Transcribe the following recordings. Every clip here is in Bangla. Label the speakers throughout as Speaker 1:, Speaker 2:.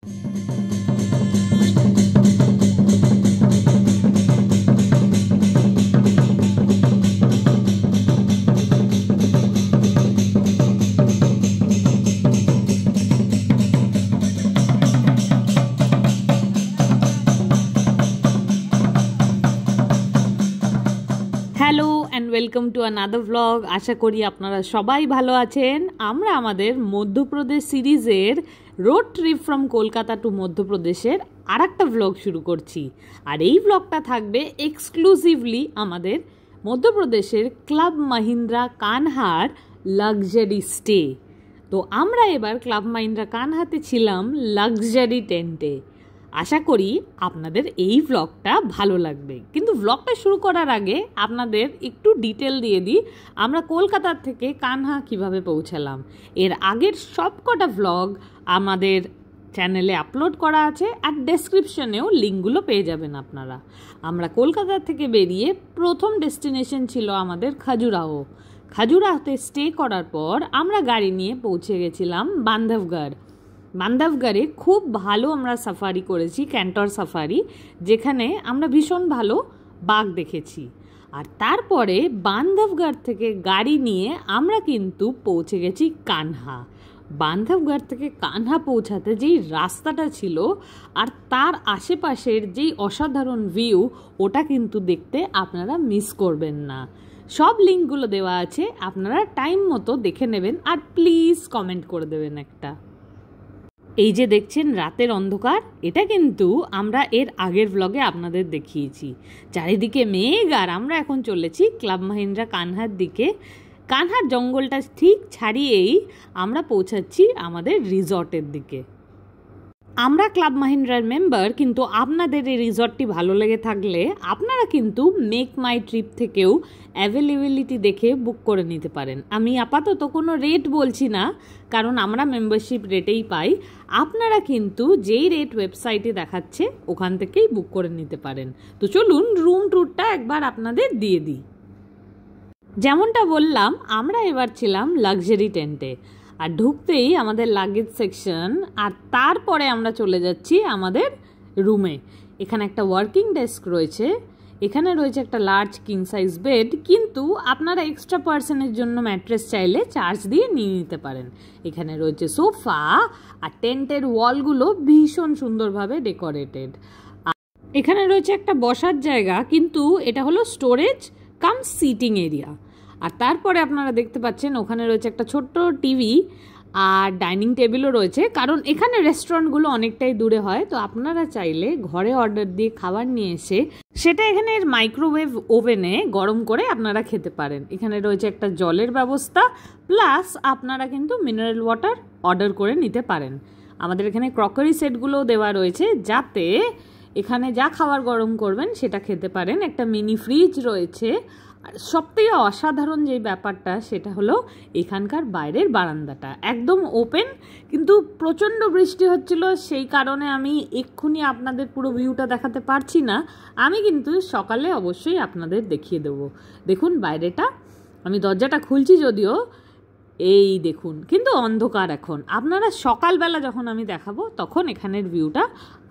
Speaker 1: Hello and welcome to another vlog. আশা করি আপনারা সবাই ভালো আছেন। আমরা আমাদের মধ্যপ্রদেশ সিরিজের road trip from Kolkata to মধ্যপ্রদেশের আরেকটা ভ্লগ শুরু করছি। আর এই ভ্লগটা থাকবে এক্সক্লুসিভলি আমাদের মধ্যপ্রদেশের ক্লাব মাহিন্দ্রা কানহার লাক্সারি স্টে। তো আমরা এবার ক্লাব মাহিন্দ্রা কানহাতে ছিলাম লাক্সারি টেন্টে। আশা করি আপনাদের এই ভ্লগটা ভালো লাগবে। কিন্তু ভ্লগটা শুরু করার আগে আপনাদের একটু ডিটেল দিয়ে দিই আমরা কলকাতা থেকে কানহা কিভাবে পৌঁছালাম। এর আগের সবকটা ভ্লগ আমাদের চ্যানেলে আপলোড করা আছে, আর ডেসক্রিপশনেও লিঙ্কগুলো পেয়ে যাবেন আপনারা। আমরা কলকাতা থেকে বেরিয়ে প্রথম ডেস্টিনেশন ছিল আমাদের খাজুরাহো। খাজুরাহোতে স্টে করার পর আমরা গাড়ি নিয়ে পৌঁছে গেছিলাম বান্ধবগড়। বান্ধবগড়ে খুব ভালো আমরা সাফারি করেছি, ক্যান্টর সাফারি, যেখানে আমরা ভীষণ ভালো বাঘ দেখেছি। আর তারপরে বান্ধবগড় থেকে গাড়ি নিয়ে আমরা কিন্তু পৌঁছে গেছি কানহা। বান্ধবগড় থেকে কানহা পৌঁছাতে যেই রাস্তাটা ছিল আর তার আশেপাশের যেই অসাধারণ ভিউ, ওটা কিন্তু দেখতে আপনারা মিস করবেন না। সব লিঙ্কগুলো দেওয়া আছে, আপনারা টাইম মতো দেখে নেবেন। আর প্লিজ কমেন্ট করে দেবেন একটা। এই যে দেখছেন রাতের অন্ধকার, এটা কিন্তু আমরা এর আগের ভ্লগে আপনাদের দেখিয়েছি। চারিদিকে মেঘ, আর আমরা এখন চলেছি ক্লাব মাহিন্দ্রা কানহার দিকে। কানহার জঙ্গলটা ঠিক ছাড়িয়েই আমরা পৌঁছাচ্ছি আমাদের রিসর্টের দিকে। আমরা ক্লাব মাহিন্দ্রার মেম্বার, কিন্তু আপনাদের এই রিসর্টটি ভালো লেগে থাকলে আপনারা কিন্তু মেক মাই ট্রিপ থেকেও অ্যাভেলেবিলিটি দেখে বুক করে নিতে পারেন। আমি আপাতত কোনো রেট বলছি না, কারণ আমরা মেম্বারশিপ রেটেই পাই। আপনারা কিন্তু যেই রেট ওয়েবসাইটে দেখাচ্ছে ওখান থেকেই বুক করে নিতে পারেন। তো চলুন রুম ট্যুরটা একবার আপনাদের দিয়ে দিই। যেমনটা বললাম, আমরা এবার ছিলাম লাক্সারি টেন্টে। আর ঢুকতেই আমাদের লাগেজ সেকশন, আর তারপরে আমরা চলে যাচ্ছি আমাদের রুমে। এখানে একটা ওয়ার্কিং ডেস্ক রয়েছে, এখানে রয়েছে একটা লার্জ কিং সাইজ বেড, কিন্তু আপনারা এক্সট্রা পার্সনের জন্য ম্যাট্রেস চাইলে চার্জ দিয়ে নিয়ে নিতে পারেন। এখানে রয়েছে সোফা, আর টেন্টের ওয়ালগুলো ভীষণ সুন্দরভাবে ডেকোরেটেড। এখানে রয়েছে একটা বসার জায়গা, কিন্তু এটা হলো স্টোরেজ কাম সিটিং এরিয়া। আর তারপরে আপনারা দেখতে পাচ্ছেন ওখানে রয়েছে একটা ছোট্ট টিভি, আর ডাইনিং টেবিলও রয়েছে, কারণ এখানে রেস্টুরেন্টগুলো অনেকটাই দূরে হয়। তো আপনারা চাইলে ঘরে অর্ডার দিয়ে খাবার নিয়ে এসে সেটা এখানে মাইক্রোওয়েভ ওভেনে গরম করে আপনারা খেতে পারেন। এখানে রয়েছে একটা জলের ব্যবস্থা, প্লাস আপনারা কিন্তু মিনারেল ওয়াটার অর্ডার করে নিতে পারেন। আমাদের এখানে ক্রকারি সেটগুলোও দেওয়া রয়েছে, যাতে এখানে যা খাবার গরম করবেন সেটা খেতে পারেন। একটা মিনি ফ্রিজ রয়েছে। আর সবথেকে অসাধারণ যে ব্যাপারটা সেটা হলো এখানকার বাইরের বারান্দাটা একদম ওপেন, কিন্তু প্রচণ্ড বৃষ্টি হচ্ছিল, সেই কারণে আমি এক্ষুনি আপনাদের পুরো ভিউটা দেখাতে পারছি না। আমি কিন্তু সকালে অবশ্যই আপনাদের দেখিয়ে দেবো। দেখুন বাইরেটা, আমি দরজাটা খুলছি যদিও, এই দেখুন, কিন্তু অন্ধকার এখন। আপনারা সকালবেলা যখন আমি দেখাবো তখন এখানের ভিউটা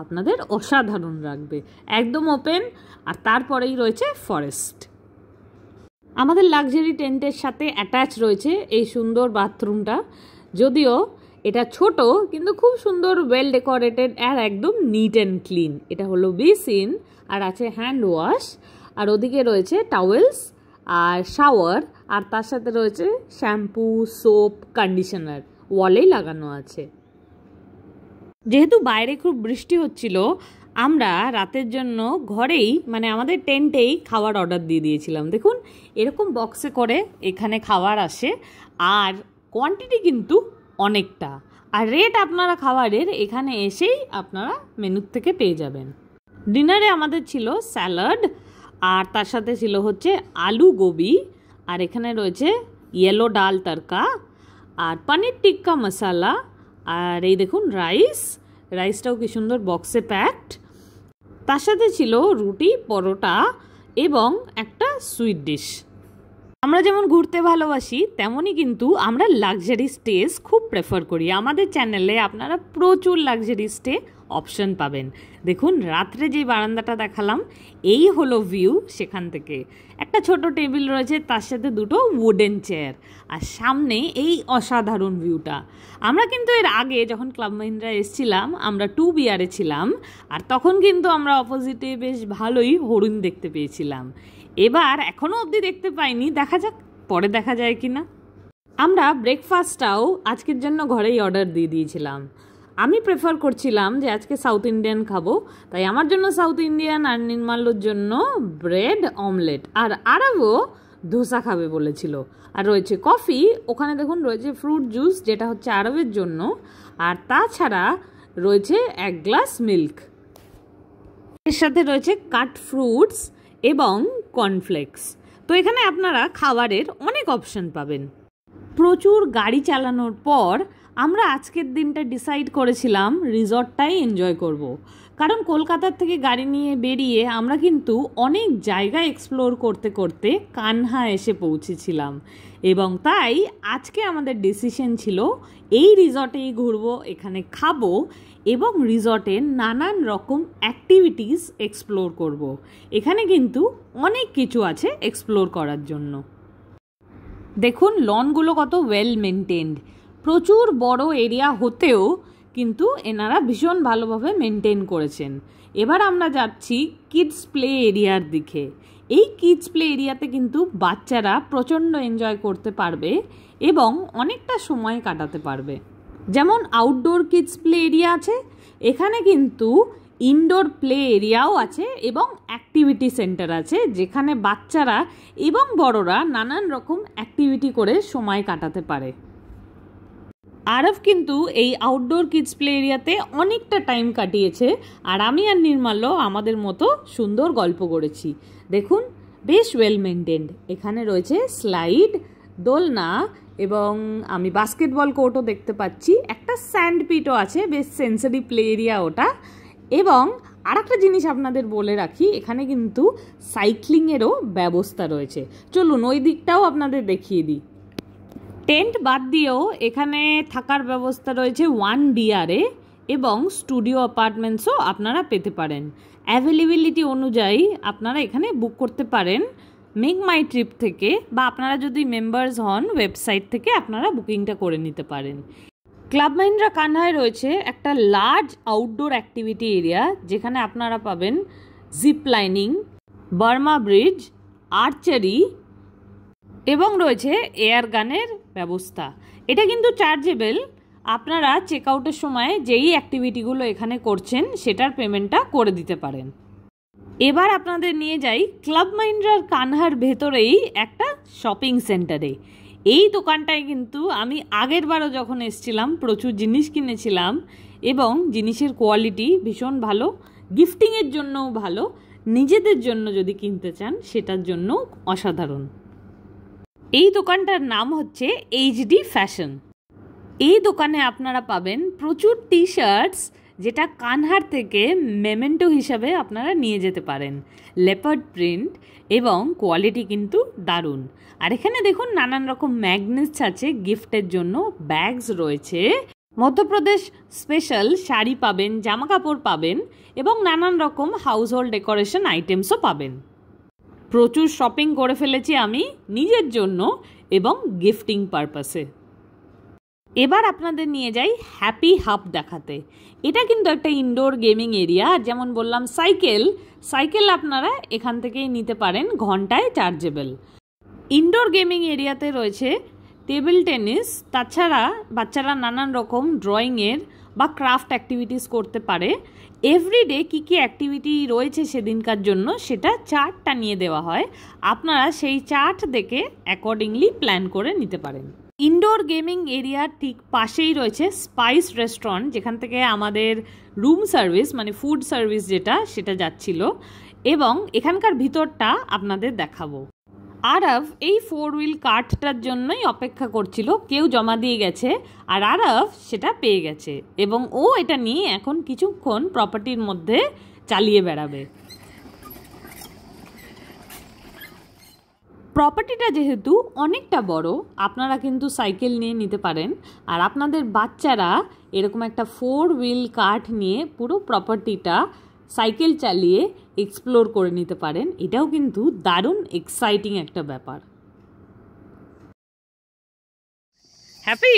Speaker 1: আপনাদের অসাধারণ লাগবে। একদম ওপেন, আর তারপরেই রয়েছে ফরেস্ট। আমাদের লাক্সারি টেন্টের সাথে অ্যাটাচ রয়েছে এই সুন্দর বাথরুমটা। যদিও এটা ছোট, কিন্তু খুব সুন্দর, ওয়েল ডেকোরেটেড, আর একদম নিট অ্যান্ড ক্লিন। এটা হলো বেসিন, আর আছে হ্যান্ড ওয়াশ, আর ওদিকে রয়েছে টাওয়েলস আর শাওয়ার, আর তার সাথে রয়েছে শ্যাম্পু, সোপ, কন্ডিশনার ওয়ালেই লাগানো আছে। যেহেতু বাইরে খুব বৃষ্টি হচ্ছিল, আমরা রাতের জন্য ঘরেই, মানে আমাদের টেন্টেই খাবার অর্ডার দিয়ে দিয়েছিলাম। দেখুন এরকম বক্সে করে এখানে খাবার আসে, আর কোয়ান্টিটি কিন্তু অনেকটা। আর রেট আপনারা খাবারের এখানে এসেই আপনারা মেনুর থেকে পেয়ে যাবেন। ডিনারে আমাদের ছিল স্যালাড, আর তার সাথে ছিল হচ্ছে আলু গোবি, আর এখানে রয়েছে ইয়েলো ডাল তরকা, আর পনির টিক্কা মশালা, আর এই দেখুন রাইসটাও কি সুন্দর বক্সে প্যাকড। তার সাথে ছিল রুটি, পরোটা এবং একটা সুইট ডিশ। আমরা যেমন ঘুরতে ভালোবাসি তেমনই কিন্তু আমরা লাক্সারি স্টেজ খুব প্রেফার করি। আমাদের চ্যানেলে আপনারা প্রচুর লাক্সারি স্টে অপশন পাবেন। দেখুন রাত্রে যে বারান্দাটা দেখালাম এই হলো ভিউ, সেখান থেকে একটা ছোট টেবিল রয়েছে, তার সাথে দুটো উডেন চেয়ার, আর সামনে এই অসাধারণ ভিউটা। আমরা কিন্তু এর আগে যখন ক্লাব মাহিন্দ্রা এসেছিলাম আমরা 2BR ছিলাম, আর তখন কিন্তু আমরা অপোজিটে বেশ ভালোই হরিণ দেখতে পেয়েছিলাম। এবার এখনও অবধি দেখতে পাইনি, দেখা যাক পরে দেখা যায় কি না। আমরা ব্রেকফাস্টটাও আজকের জন্য ঘরেই অর্ডার দিয়ে দিয়েছিলাম। আমি প্রেফার করছিলাম যে আজকে সাউথ ইন্ডিয়ান খাবো, তাই আমার জন্য সাউথ ইন্ডিয়ান আর নির্মাল্যর জন্য ব্রেড অমলেট, আর আরবও ধোসা খাবে বলেছিল। আর রয়েছে কফি, ওখানে দেখুন রয়েছে ফ্রুট জুস যেটা হচ্ছে আরবের জন্য, আর তাছাড়া রয়েছে 1 গ্লাস মিল্ক। এর সাথে রয়েছে কাট ফ্রুটস এবং কর্নফ্লেক্স। তো এখানে আপনারা খাবারের অনেক অপশন পাবেন। প্রচুর গাড়ি চালানোর পর আমরা আজকের দিনটা ডিসাইড করেছিলাম রিসর্টটাই এনজয় করব। কারণ কলকাতার থেকে গাড়ি নিয়ে বেরিয়ে আমরা কিন্তু অনেক জায়গা এক্সপ্লোর করতে করতে কানহা এসে পৌঁছেছিলাম, এবং তাই আজকে আমাদের ডিসিশন ছিল এই রিসর্টেই ঘুরবো, এখানে খাবো এবং রিসর্টের নানান রকম অ্যাক্টিভিটিস এক্সপ্লোর করব। এখানে কিন্তু অনেক কিছু আছে এক্সপ্লোর করার জন্য। দেখুন লনগুলো কত ওয়েল মেনটেন্ড, প্রচুর বড় এরিয়া হতেও কিন্তু এনারা ভীষণ ভালোভাবে মেনটেন করেছেন। এবার আমরা যাচ্ছি কিডস প্লে এরিয়ার দিকে। এই কিডস প্লে এরিয়াতে কিন্তু বাচ্চারা প্রচণ্ড এনজয় করতে পারবে এবং অনেকটা সময় কাটাতে পারবে। যেমন আউটডোর কিডস প্লে এরিয়া আছে, এখানে কিন্তু ইনডোর প্লে এরিয়াও আছে এবং অ্যাক্টিভিটি সেন্টার আছে, যেখানে বাচ্চারা এবং বড়রা নানান রকম অ্যাক্টিভিটি করে সময় কাটাতে পারে। আরব কিন্তু এই আউটডোর কিডস প্লে এরিয়াতে অনেকটা টাইম কাটিয়েছে, আর আমি আর নির্মাল্য আমাদের মতো সুন্দর গল্প করেছি। দেখুন বেশ ওয়েল মেনটেন্ড। এখানে রয়েছে স্লাইড, দোলনা এবং আমি বাস্কেটবল কোর্টও দেখতে পাচ্ছি, একটা স্যান্ড পিটও আছে, বেশ সেন্সারি প্লে এরিয়া ওটা। এবং আরেকটা জিনিস আপনাদের বলে রাখি, এখানে কিন্তু সাইক্লিংয়েরও ব্যবস্থা রয়েছে। চলুন ওই দিকটাও আপনাদের দেখিয়ে দিই। টেন্ট বাদ দিয়েও এখানে থাকার ব্যবস্থা রয়েছে 1BR এবং স্টুডিও অ্যাপার্টমেন্টসও আপনারা পেতে পারেন। অ্যাভেলেবিলিটি অনুযায়ী আপনারা এখানে বুক করতে পারেন মেক মাই ট্রিপ থেকে, বা আপনারা যদি মেম্বার্স হন ওয়েবসাইট থেকে আপনারা বুকিংটা করে নিতে পারেন। ক্লাব মাহিন্দ্রা কানহায় রয়েছে একটা লার্জ আউটডোর অ্যাক্টিভিটি এরিয়া, যেখানে আপনারা পাবেন zip lining, Burma bridge, archery এবং রয়েছে এয়ার গানের ব্যবস্থা। এটা কিন্তু চার্জেবল, আপনারা চেক আউটের সময় যেই অ্যাক্টিভিটিগুলো এখানে করছেন সেটার পেমেন্টটা করে দিতে পারেন। এবার আপনাদের নিয়ে যাই ক্লাব মাহিন্দ্রার কানহার ভেতরেই একটা শপিং সেন্টারে। এই দোকানটায় কিন্তু আমি আগের বারও যখন এসেছিলাম প্রচুর জিনিস কিনেছিলাম এবং জিনিসের কোয়ালিটি ভীষণ ভালো, গিফটিংয়ের জন্যও ভালো, নিজেদের জন্য যদি কিনতে চান সেটার জন্য অসাধারণ। এই দোকানটার নাম হচ্ছে HD ফ্যাশন। এই দোকানে আপনারা পাবেন প্রচুর টি শার্টস, যেটা কানহার থেকে মেমেন্টো হিসাবে আপনারা নিয়ে যেতে পারেন। লেপার্ড প্রিন্ট এবং কোয়ালিটি কিন্তু দারুণ। আর এখানে দেখুন নানান রকম ম্যাগনেটস আছে গিফটের জন্য, ব্যাগস রয়েছে, মধ্যপ্রদেশ স্পেশাল শাড়ি পাবেন, জামা কাপড় পাবেন এবং নানান রকম হাউস হোল্ড ডেকোরেশন আইটেমসও পাবেন। প্রচুর শপিং করে ফেলেছি আমি নিজের জন্য এবং গিফটিং পারপাসে। এবার আপনাদের নিয়ে যাই হ্যাপি হাব দেখাতে। এটা কিন্তু একটা ইনডোর গেমিং এরিয়া, আর যেমন বললাম সাইকেল আপনারা এখান থেকেই নিতে পারেন, ঘন্টায় চার্জেবল। ইনডোর গেমিং এরিয়াতে রয়েছে টেবিল টেনিস, তাছাড়া বাচ্চারা নানান রকম ড্রয়িংয়ের বা ক্রাফট অ্যাক্টিভিটিস করতে পারে। এভরিডে কী কী অ্যাক্টিভিটি রয়েছে সেদিনকার জন্য সেটা চার্টটা নিয়ে দেওয়া হয়, আপনারা সেই চার্ট দেখে অ্যাকর্ডিংলি প্ল্যান করে নিতে পারেন। ইনডোর গেমিং এরিয়ার ঠিক পাশেই রয়েছে স্পাইস রেস্টুরেন্ট, যেখান থেকে আমাদের রুম সার্ভিস মানে ফুড সার্ভিস যেটা সেটা যাচ্ছিল, এবং এখানকার ভিতরটা আপনাদের দেখাবো। আরব এই 4 হুইল কার্টটার জন্যই অপেক্ষা করছিল, কেউ জমা দিয়ে গেছে আর আরব সেটা পেয়ে গেছে এবং ও এটা নিয়ে এখন কিছুক্ষণ প্রপার্টির মধ্যে চালিয়ে বেড়াবে। প্রপার্টিটা যেহেতু অনেকটা বড়, আপনারা কিন্তু সাইকেল নিয়ে নিতে পারেন, আর আপনাদের বাচ্চারা এরকম একটা 4 হুইল কার্ট নিয়ে পুরো প্রপার্টিটা সাইকেল চালিয়ে এক্সপ্লোর করে নিতে পারেন। এটাও কিন্তু দারুণ এক্সাইটিং একটা ব্যাপার। হ্যাপি?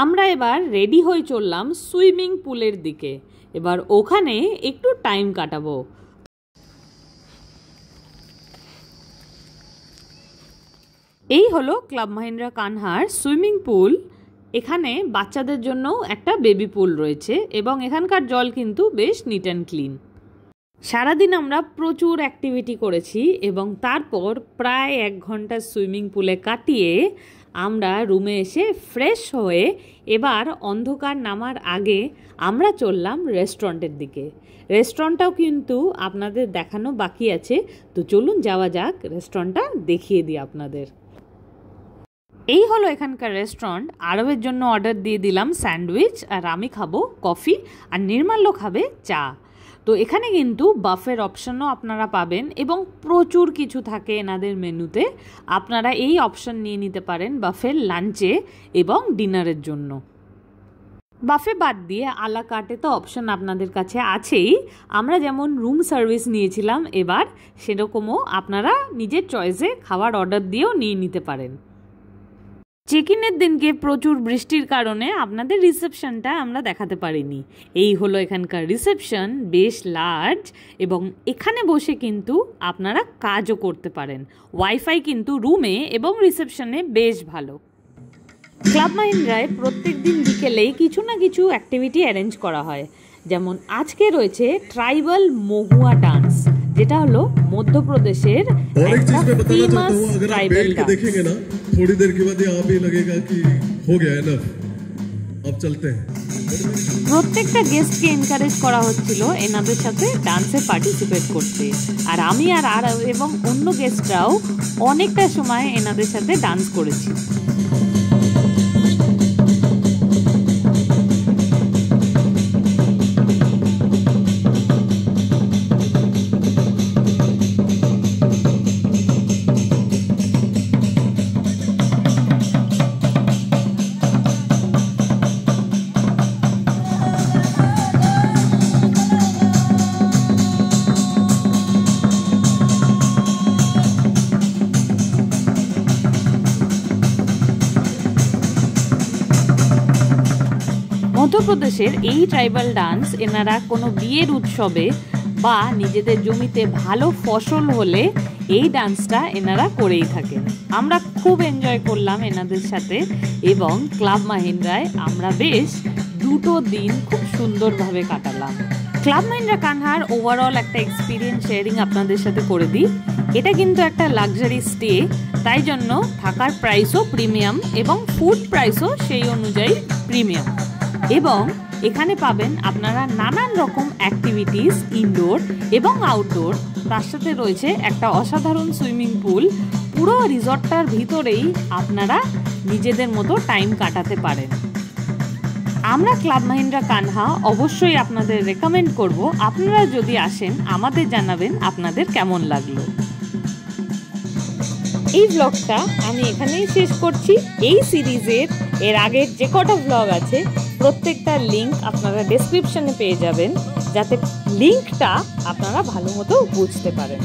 Speaker 1: আমরা এবার রেডি হয়ে চললাম সুইমিং পুলের দিকে। এবার ওখানে একটু টাইম কাটাবো। এই হলো ক্লাব মাহিন্দ্রা কানহার সুইমিং পুল। এখানে বাচ্চাদের জন্য একটা বেবি পুল রয়েছে এবং এখানকার জল কিন্তু বেশ নিট অ্যান্ড ক্লিন। সারাদিন আমরা প্রচুর অ্যাক্টিভিটি করেছি এবং তারপর প্রায় 1 ঘন্টা সুইমিং পুলে কাটিয়ে আমরা রুমে এসে ফ্রেশ হয়ে এবার অন্ধকার নামার আগে আমরা চললাম রেস্টুরেন্টের দিকে। রেস্টুরেন্টটাও কিন্তু আপনাদের দেখানো বাকি আছে, তো চলুন যাওয়া যাক, রেস্টুরেন্টটা দেখিয়ে দিই আপনাদের। এই হলো এখানকার রেস্টুরেন্ট। আরবের জন্য অর্ডার দিয়ে দিলাম স্যান্ডউইচ, আর আমি খাবো কফি, আর নির্মাল্য খাবে চা। তো এখানে কিন্তু বাফের অপশনও আপনারা পাবেন এবং প্রচুর কিছু থাকে এনাদের মেনুতে। আপনারা এই অপশন নিয়ে নিতে পারেন বাফের লাঞ্চে এবং ডিনারের জন্য। বাফে বাদ দিয়ে আলা কার্টে তো অপশন আপনাদের কাছে আছেই। আমরা যেমন রুম সার্ভিস নিয়েছিলাম এবার, সেরকমও আপনারা নিজের চয়েসে খাবার অর্ডার দিয়েও নিয়ে নিতে পারেন। চেক ইনের দিনকে প্রচুর বৃষ্টির কারণে আপনাদের রিসেপশনটা আমরা দেখাতে পারিনি। এই হলো এখানকার রিসেপশন, বেশ লার্জ, এবং এখানে বসে কিন্তু আপনারা কাজও করতে পারেন। ওয়াইফাই কিন্তু রুমে এবং রিসেপশনে বেশ ভালো। ক্লাব মাহিন্দ্রায় প্রত্যেক দিন বিকেলেই কিছু না কিছু অ্যাক্টিভিটি অ্যারেঞ্জ করা হয়। যেমন আজকে রয়েছে ট্রাইবাল মহুয়া ডান্স, যেটা হলো মধ্যপ্রদেশের একটা ফেমাস ট্রাইবাল ডান্স। देखेंगे ना थोड़ी देर के बाद ये आप ही लगेगा कि हो गया है ना, अब चलते हैं। প্রত্যেকটা গেস্টকে এনকারেজ করা হচ্ছিল এনাদের সাথে ডান্সে পার্টিসিপেট করতে, আর আমি আর এবং অন্য গেস্টরাও অনেকটা সময় এনাদের সাথে ডান্স করেছি। মধ্যপ্রদেশের এই ট্রাইবাল ডান্স এনারা কোনো বিয়ের উৎসবে বা নিজেদের জমিতে ভালো ফসল হলে এই ডান্সটা এনারা করেই থাকেন। আমরা খুব এনজয় করলাম এনাদের সাথে এবং ক্লাব মাহিন্দ্রায় আমরা বেশ 2 দিন খুব সুন্দরভাবে কাটালাম। ক্লাব মাহিন্দ্রা কানহার ওভারঅল একটা এক্সপিরিয়েন্স শেয়ারিং আপনাদের সাথে করে দিই। এটা কিন্তু একটা লাক্সারি স্টে, তাই জন্য থাকার প্রাইসও প্রিমিয়াম এবং ফুড প্রাইসও সেই অনুযায়ী প্রিমিয়াম। এবং এখানে পাবেন আপনারা নানান রকম অ্যাক্টিভিটিস ইনডোর এবং আউটডোর। তার সাথে রয়েছে একটা অসাধারণ সুইমিং পুল। পুরো রিসর্টটার ভিতরেই আপনারা নিজেদের মতো টাইম কাটাতে পারেন। আমরা ক্লাব মাহিন্দ্রা কানহা অবশ্যই আপনাদের রেকমেন্ড করব। আপনারা যদি আসেন আমাদের জানাবেন আপনাদের কেমন লাগলো। এই ব্লগটা আমি এখানেই শেষ করছি। এই সিরিজের এর আগের যে কটা ব্লগ আছে প্রত্যেকটার লিঙ্ক আপনারা ডেসক্রিপশনে পেয়ে যাবেন, যাতে লিঙ্কটা আপনারা ভালো মতো বুঝতে পারেন।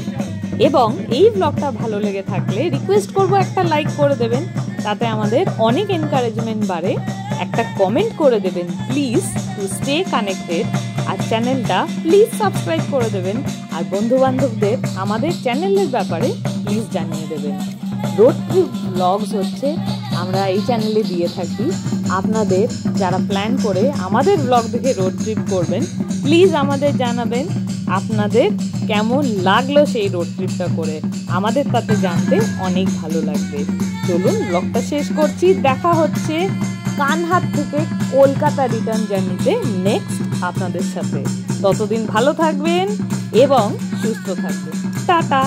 Speaker 1: এবং এই ব্লগটা ভালো লেগে থাকলে রিকোয়েস্ট করব একটা লাইক করে দেবেন, তাতে আমাদের অনেক এনকারেজমেন্ট বাড়ে। একটা কমেন্ট করে দেবেন প্লিজ টু স্টে কানেক্টেড, আর চ্যানেলটা প্লিজ সাবস্ক্রাইব করে দেবেন, আর বন্ধুবান্ধবদের আমাদের চ্যানেলের ব্যাপারে প্লিজ জানিয়ে দেবেন। রোড ট্রিপ ব্লগস হচ্ছে আমরা এই চ্যানেলে দিয়ে থাকি। আপনাদের যারা প্ল্যান করে আমাদের ব্লগ দেখে রোড ট্রিপ করবেন, প্লিজ আমাদের জানাবেন আপনাদের কেমন লাগলো সেই রোড ট্রিপটা করে। আমাদের তাতে জানতে অনেক ভালো লাগবে। চলুন ব্লগটা শেষ করছি। দেখা হচ্ছে কানহাট থেকে কলকাতা রিটার্ন জার্নিতে নেক্সট আপনাদের সাথে। ততদিন ভালো থাকবেন এবং সুস্থ থাকবেন। টাটা।